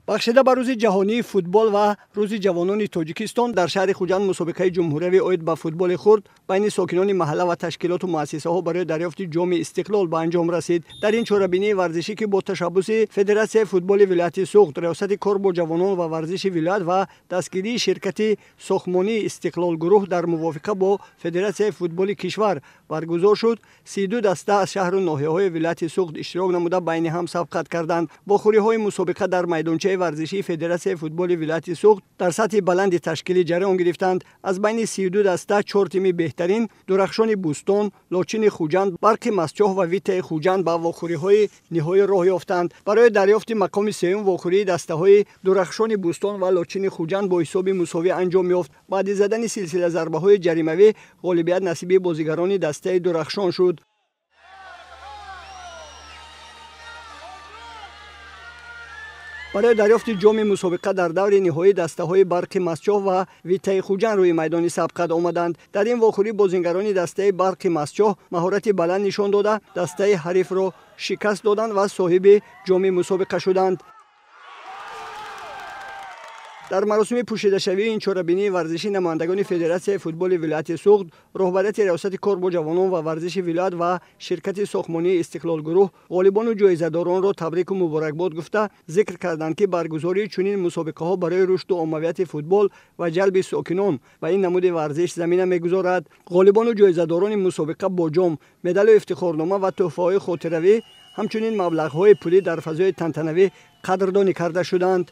بخشیده به روز جهانی فوتبال و روز جوانان تاجیکستان در شهر خوجند مسابقه جمهوری اید به فوتبال خرد بین ساکنان محله و تشکیلات و مؤسسه ها برای دریافت جام استقلال به انجام رسید. در این چهاربینی ورزشی که با تشبث فدراسیون فوتبال ولایت سوخت، ریاست کار با جوانان و ورزش ولایت و دستگیری شرکت ساختمانی استقلال گروه در موافقه با فدراسیون فوتبال کشور برگزار شد. 32 دسته از شهر و ناحیه‌های ولایت سوخت اشتراک نموده بین هم سبقت کردند. با خوری‌های مسابقه در میدانچه ورزشی فدراسیون فوتبال ولایت سوخت در سطح بلند تشکیلی جریان گرفتند. از بین 32 دسته 4 تیم بهترین درخشان بوستان، لاچین خوجند، برق مسچاه و ویته خوجند به واخوری‌های نهایی راه یافتند. برای دریافت مقام سوم واخوری دسته‌های درخشان بوستان و لاچین خوجند با حساب مساوی انجام یافت. بعد از زدن سلسله ضربه‌های جریمه‌ای غالبیت نصیب بازیگران دسته درخشان شد. برای دریافت جام مسابقه در دور نهایی دسته‌های برق مسچاه و ویته خوجند روی میدان سبقت آمدند. در این واخوری بازیگران دسته برق مسچاه مهارت بلند نشان داده دسته حریف را شکست دادند و صاحب جام مسابقه شدند. در مراسم پوشیده شوی این چهاربینی ورزشی نمایندگان فدراسیون فوتبال ولایت سوخت، رهبریت ریاست کار با جوانان و ورزش ولایت و شرکت ساختمانی استقلال گروه غالبان و جایزه‌داران را تبریک و مبارکباد گفته ذکر کردند که برگزاری چنین مسابقه ها برای رشد و عمومیت فوتبال و جلب ساکنان و این نمود ورزش زمینه می‌گذارد. غالبان و جایزه‌داران مسابقه با جام، مدال و افتخارنامه و تحفه‌های خاطروی همچنین مبلغ‌های پولی در فضای تنتنوی قدردانی کرده شدند.